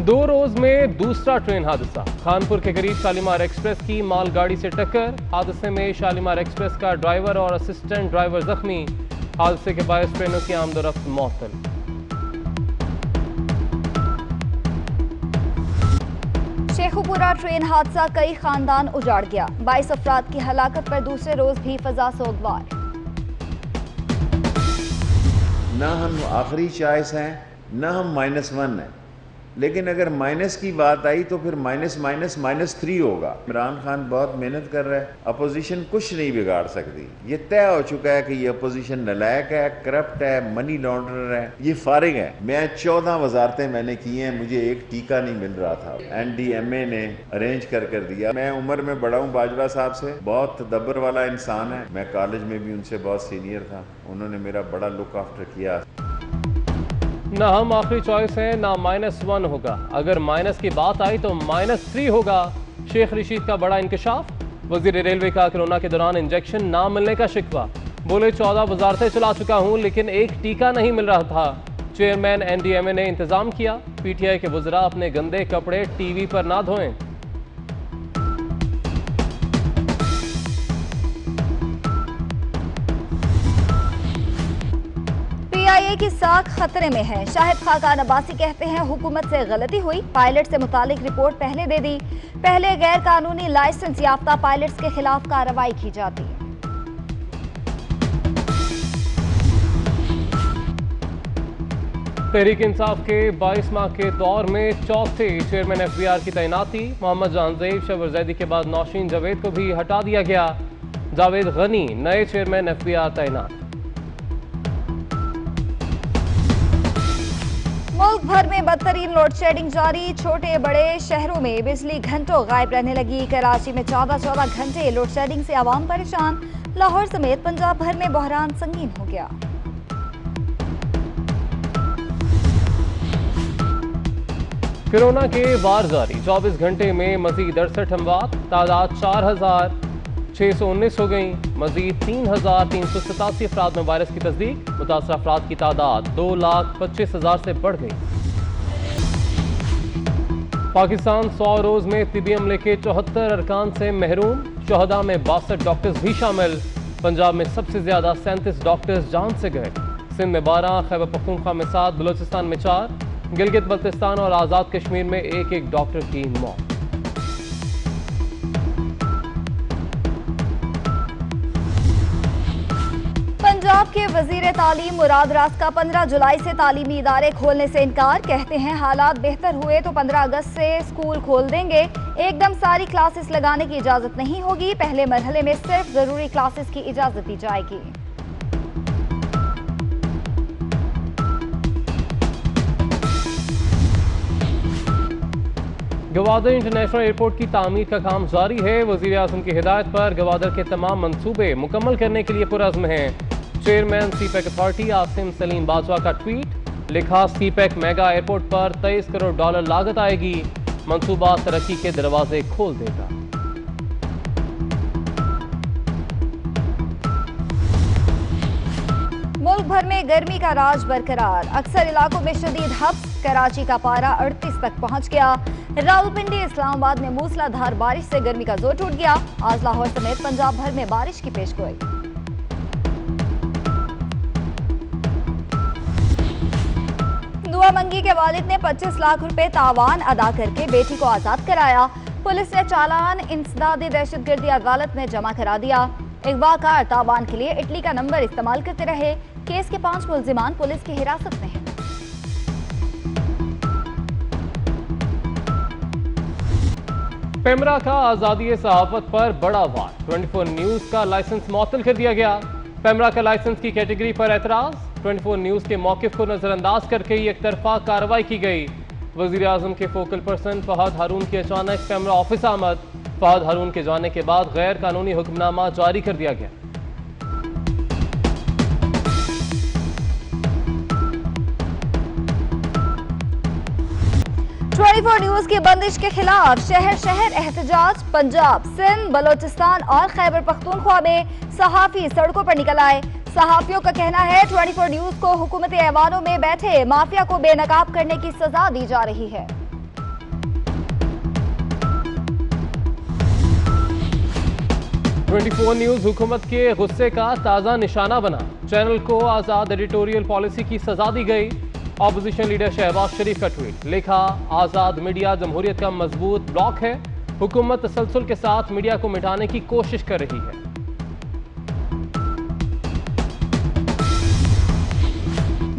दो रोज में दूसरा ट्रेन हादसा। खानपुर के करीब शालीमार एक्सप्रेस की मालगाड़ी से टक्कर। हादसे में शालीमार एक्सप्रेस का ड्राइवर और असिस्टेंट ड्राइवर जख्मी। हादसे के बायस ट्रेनों की आमदोरफ्त मुअत्तल। शेखुपुरा ट्रेन हादसा, कई खानदान उजाड़ गया। 22 अफराद की हलाकत पर दूसरे रोज भी फजा सोगवार। ना हम आखिरी चॉइस हैं, ना हम -1 हैं, लेकिन अगर माइनस की बात आई तो फिर -3 होगा। इमरान खान बहुत मेहनत कर रहा है, अपोजिशन कुछ नहीं बिगाड़ सकती। ये तय हो चुका है कि ये अपोजिशन नलायक है, करप्ट है, मनी लॉन्ड्रर है, ये फारिग है। मैं 14 वजारतें मैंने की हैं, मुझे एक टीका नहीं मिल रहा था, NDMA ने अरेंज कर दिया। मैं उम्र में बड़ा हूँ बाजवा साहब से, बहुत तदब्बर वाला इंसान है। मैं कॉलेज में भी उनसे बहुत सीनियर था, उन्होंने मेरा बड़ा लुक आफ्टर किया। ना हम आखिरी चॉइस है, ना -1 होगा। अगर माइनस की बात आई तो -3 होगा। शेख रशीद का बड़ा इंकशाफ। वजीर रेलवे का कोरोना के दौरान इंजेक्शन ना मिलने का शिकवा। बोले 14 वजारतें चला चुका हूं, लेकिन एक टीका नहीं मिल रहा था। चेयरमैन NDMA ने इंतजाम किया। PTI के वज़रा अपने गंदे कपड़े TV पर ना धोएं। PIA की साख खतरे में है। शाहिद खाकान अब्बासी कहते हैं हुकूमत से गलती हुई, पायलट से मुतालिक रिपोर्ट पहले दे दी। पहले गैर कानूनी लाइसेंस याफ्ता पायलट्स के खिलाफ कार्रवाई की जाती। तहरीक इंसाफ के 22 माह के दौर में चौथे चेयरमैन FBR की तैनाती। मोहम्मद जानजेब शबर जैदी के बाद नौशीन जावेद को भी हटा दिया गया। जावेद गनी नए चेयरमैन FBR तैनात। मुल्क भर में बदतरीन लोड शेडिंग जारी। छोटे बड़े शहरों में बिजली घंटों गायब रहने लगी। कराची में 14 घंटे लोड शेडिंग से आवाम परेशान। लाहौर समेत पंजाब भर में बहरान संगीन हो गया। कोरोना के वार जारी। 24 घंटे में मजीद 68 अमवात। तादाद 4619 हो गई। मजीद 3387 अफराद में वायरस की तस्दीक। मुतासर अफराद की तादाद 2,25,000 से बढ़ गई। पाकिस्तान 100 रोज में तिबी अमले के 74 अरकान से महरूम। शहदा में 62 डॉक्टर्स भी शामिल। पंजाब में सबसे ज्यादा 37 डॉक्टर्स जान से गए। सिंध में 12, खैबर पख्तूनख्वा में 7, बलोचिस्तान में 4, गिलगित बल्तिस्तान और आजाद कश्मीर में एक डॉक्टर की मौत। पंजाब के वजीर तालीम मुराद रास का 15 जुलाई से तालीमी इदारे खोलने से इनकार। कहते हैं हालात बेहतर हुए तो 15 अगस्त से स्कूल खोल देंगे। एकदम सारी क्लासेस लगाने की इजाजत नहीं होगी। पहले मरहले में सिर्फ जरूरी क्लासेस की इजाजत दी जाएगी। गवादर इंटरनेशनल एयरपोर्ट की तामीर का काम जारी है। वजीर आज़म की हिदायत पर गवादर के तमाम मंसूबे मुकम्मल करने के लिए पुरअज़्म हैं। Chairman CPEC authority Asim Salim Bajwa का ट्वीट। लिखा CPEC मेगा एयरपोर्ट पर $23 करोड़ लागत आएगी। मंसूबा तरक्की के दरवाजे खोल देगा। मुल्क भर में गर्मी का राज बरकरार। अक्सर इलाकों में शदीद हब्स। कराची का पारा 38 तक पहुंच गया। रावलपिंडी, इस्लामाबाद में मूसलाधार बारिश से गर्मी का जोर टूट गया। आज लाहौर समेत पंजाब भर में बारिश की पेशगोई। दुआ मंगी के वालिद ने 25 लाख रुपए तावान अदा करके बेटी को आजाद कराया। पुलिस ने चालान इंसदादी दहशतगर्दी अदालत में जमा करा दिया। अगवाकार तावान के लिए इटली का नंबर इस्तेमाल करते रहे। केस के 5 मुल्जिमान पुलिस की हिरासत में हैं। पेमरा का आजादी सहाफत पर बड़ा वार। 24 न्यूज का लाइसेंस मुअत्तल कर दिया गया। पेमरा का लाइसेंस की कैटेगरी पर एतराज। 24 न्यूज के मौकिफ को नजरअंदाज करके एक तरफा कार्रवाई की गई। वजीर आजम के फोकल पर्सन फहद हारून की अचानक पेमरा ऑफिस आमद। फहद हारून के जाने के बाद गैर कानूनी हुक्मनामा जारी कर दिया गया। न्यूज की बंदिश के खिलाफ शहर शहर एहतजाज। पंजाब, सिंध, बलोचिस्तान और खैबर पख्तूनख्वा में सहाफी सड़कों पर निकल आए। सहाफियों का कहना है 24 न्यूज को हुकूमती ऐवानों में बैठे माफिया को बेनकाब करने की सजा दी जा रही है। 24 न्यूज हुकूमत के गुस्से का ताज़ा निशाना बना। चैनल को आज़ाद एडिटोरियल पॉलिसी की सजा दी गई। ऑपोजिशन लीडर शहबाज शरीफ का ट्वीट, लिखा आज़ाद मीडिया जमहूरियत का मजबूत ब्लॉक है। हुकूमत तसलसल के साथ मीडिया को मिटाने की कोशिश कर रही है।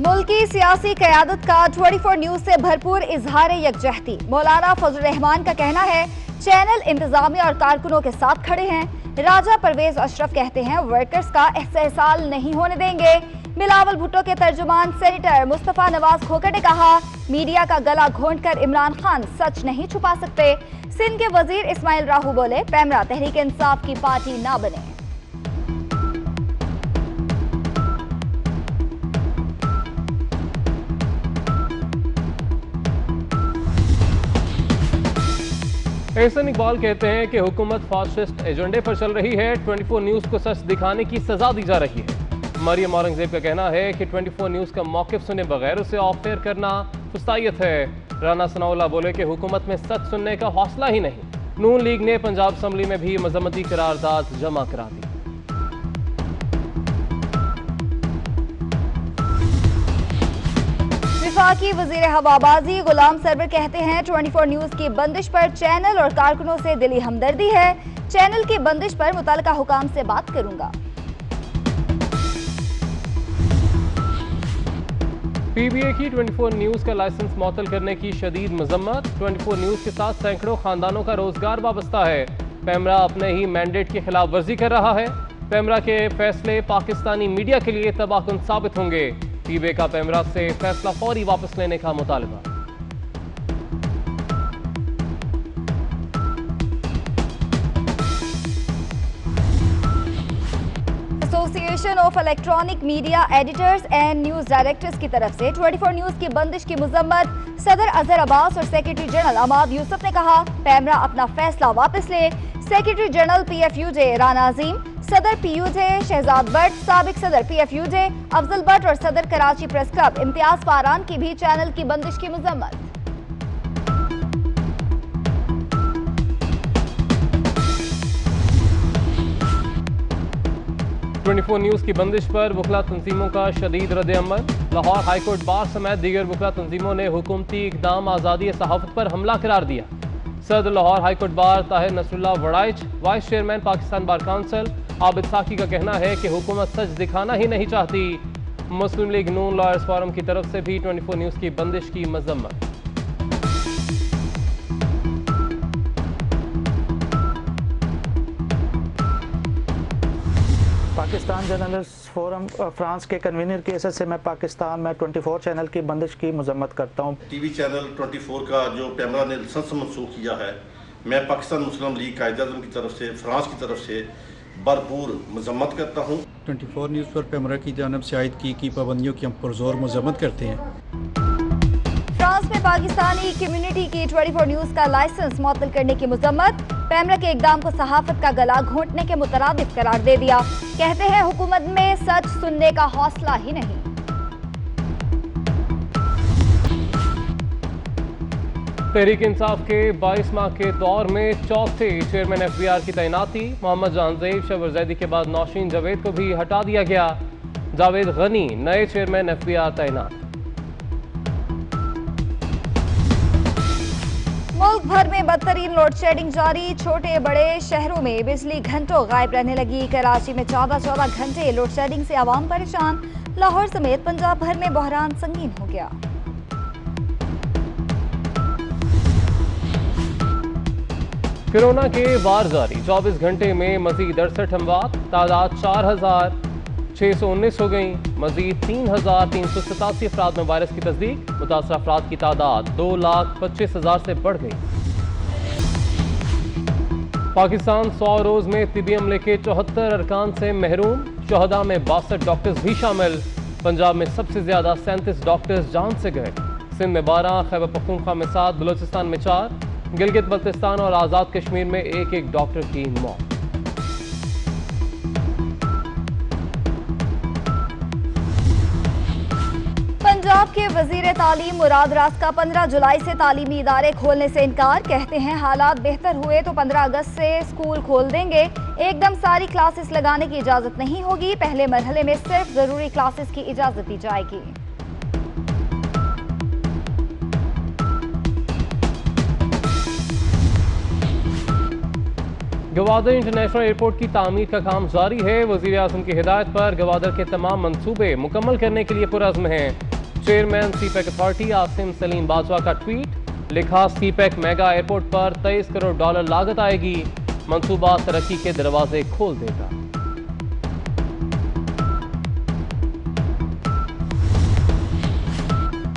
मुल्की सियासी क़यादत का 24 न्यूज से भरपूर इजहार यकजहती। मौलाना फजल रहमान का कहना है चैनल इंतजामिया और कारकुनों के साथ खड़े हैं। राजा परवेज अशरफ कहते हैं वर्कर्स का इस्तेहसाल नहीं होने देंगे। बिलावल भुट्टो के तर्जुमान सेनेटर मुस्तफा नवाज खोखर ने कहा मीडिया का गला घोंटकर इमरान खान सच नहीं छुपा सकते। सिंध के वजीर इस्माइल राहू बोले पैमरा तहरीक इंसाफ की पार्टी ना बने। एहसन इकबाल कहते हैं कि हुकूमत फासिस्ट एजेंडे पर चल रही है। 24 न्यूज को सच दिखाने की सजा दी जा रही है। मरियम औरंगजेब का कहना है कि 24 न्यूज का मौकिफ सुने बगैर उसे ऑफ एयर करना फुस्तायत है। राना सनाउल्लाह बोले कि हुकूमत में सच सुनने का हौसला ही नहीं। नून लीग ने पंजाब असम्बली में भी मजम्मती करारदाद जमा करा दी। वफाकी वजीर हवाबाजी गुलाम सरवर कहते हैं 24 न्यूज की बंदिश पर चैनल और कारकुनों से दिली हमदर्दी है। चैनल की बंदिश पर मुतल्लिका हुकाम से बात करूंगा। पीबीए की 24 न्यूज का लाइसेंस मुअत्तल करने की शदीद मजम्मत। 24 न्यूज के साथ सैकड़ों खानदानों का रोजगार वाबस्ता है। पैमरा अपने ही मैंडेट की खिलाफ वर्जी कर रहा है। पैमरा के फैसले पाकिस्तानी मीडिया के लिए तबाहकुन साबित होंगे। पीबीए का पैमरा से फैसला फौरी वापस लेने का मुतालबा। Association of electronic media editors and news directors की तरफ से 24 न्यूज की बंदिश की मुजम्मत। सदर अजहर अब्बास और सेक्रेटरी जनरल अमाद यूसुफ ने कहा पैमरा अपना फैसला वापस ले। सेक्रेटरी जनरल पीएफयूजे राना अजीम, सदर पीयूजे शहजाद भट्ट, साबिक सदर पीएफयूजे अफजल भट्ट और सदर कराची प्रेस क्लब इम्तियाज फारान की भी चैनल की बंदिश की मुजम्मत। 24 न्यूज की बंदिश पर वकला तंजीमों का शदीद रद्द-ए-अमल। लाहौर हाईकोर्ट बार समेत दीगर वकला तंजीमों ने हुकूमती इकदाम आज़ादी सहाफत पर हमला करार दिया। सदर Lahore high court bar Tahir Nasrullah Waraich, vice chairman Pakistan bar council Abid Saqi का कहना है कि हुकूमत सच दिखाना ही नहीं चाहती। मुस्लिम लीग नून लॉयर्स फोरम की तरफ से भी 24 न्यूज की बंदिश की मजम्मत। पाकिस्तान जर्नलिस्ट फोरम फ्रांस के कन्वीनर की हैसियत से मैं पाकिस्तान में 24 चैनल की बंदिश की मजम्मत करता हूँ। टीवी चैनल 24 का जो पैमरा ने लाइसेंस मनसूख किया है, मैं पाकिस्तान मुस्लिम लीग कायद-ए-आज़म की तरफ से, फ्रांस की तरफ से भरपूर मजम्मत करता हूँ। 24 न्यूज़ पर पैमरा की जानब से आयद की पाबंदियों की हम पुरजोर मजम्मत करते हैं। फ्रांस में पाकिस्तानी कम्युनिटी की 24 न्यूज का लाइसेंस मुअत्तल करने की मुजम्मत। पैमरा के इकदाम को सहाफत का गला घोंटने के मुतरादिफ करार दे दिया। कहते हैं हुकूमत में सच सुनने का हौसला ही नहीं। तहरीक इंसाफ के 22 माह के दौर में चौथे चेयरमैन एफबीआर की तैनाती। मोहम्मद जानजेब शबर जैदी के बाद नौशीन जावेद को भी हटा दिया गया। जावेद गनी नए चेयरमैन एफबीआर तैनात। मुल्क भर में बदतरीन लोड शेडिंग जारी। छोटे बड़े शहरों में बिजली घंटों गायब रहने लगी। कराची में 14 घंटे लोड शेडिंग से आवाम परेशान। लाहौर समेत पंजाब भर में बहरान संगीन हो गया। कोरोना के वार जारी। 24 घंटे में मजीद 68 अमवात। तादाद 4619 हो गई। मजीद 3387 अफराद में वायरस की तस्दीक। मुतासर अफराद की तादाद 2,25,000 से बढ़ गई। पाकिस्तान 100 रोज में तिबी अमले के 74 अरकान से महरूम। शहदा में 62 डॉक्टर्स भी शामिल। पंजाब में सबसे ज्यादा 37 डॉक्टर्स जान से गए। सिंध में 12, खैबर पख्तूनख्वा में 7, बलोचिस्तान में 4, गिलगित बल्तिस्तान और आज़ाद कश्मीर में एक डॉक्टर की मौत। पंजाब के वजीर तालीम मुराद रास का 15 जुलाई से तालीमी इदारे खोलने से इनकार। कहते हैं हालात बेहतर हुए तो 15 अगस्त से स्कूल खोल देंगे। एकदम सारी क्लासेस लगाने की इजाजत नहीं होगी। पहले मरहले में सिर्फ जरूरी क्लासेस की इजाजत दी जाएगी। गवादर इंटरनेशनल एयरपोर्ट की तामीर का काम जारी है। वजीर आज़म की हिदायत पर गवादर के तमाम मंसूबे मुकम्मल करने के लिए पुरअज़्म हैं। Chairman CPEC authority Asim Salim Bajwa का ट्वीट लिखा, सीपैक मेगा एयरपोर्ट पर $23 करोड़ लागत आएगी। मंसूबा तरक्की के दरवाजे खोल देगा।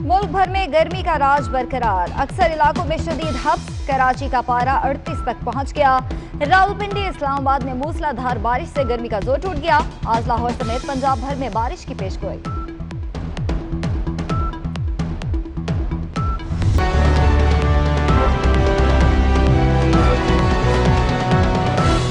मुल्क भर में गर्मी का राज बरकरार। अक्सर इलाकों में शदीद हब्स। कराची का पारा 38 तक पहुंच गया। रावलपिंडी इस्लामाबाद में मूसलाधार बारिश से गर्मी का जोर टूट गया। आज लाहौर समेत पंजाब भर में बारिश की पेशगोई।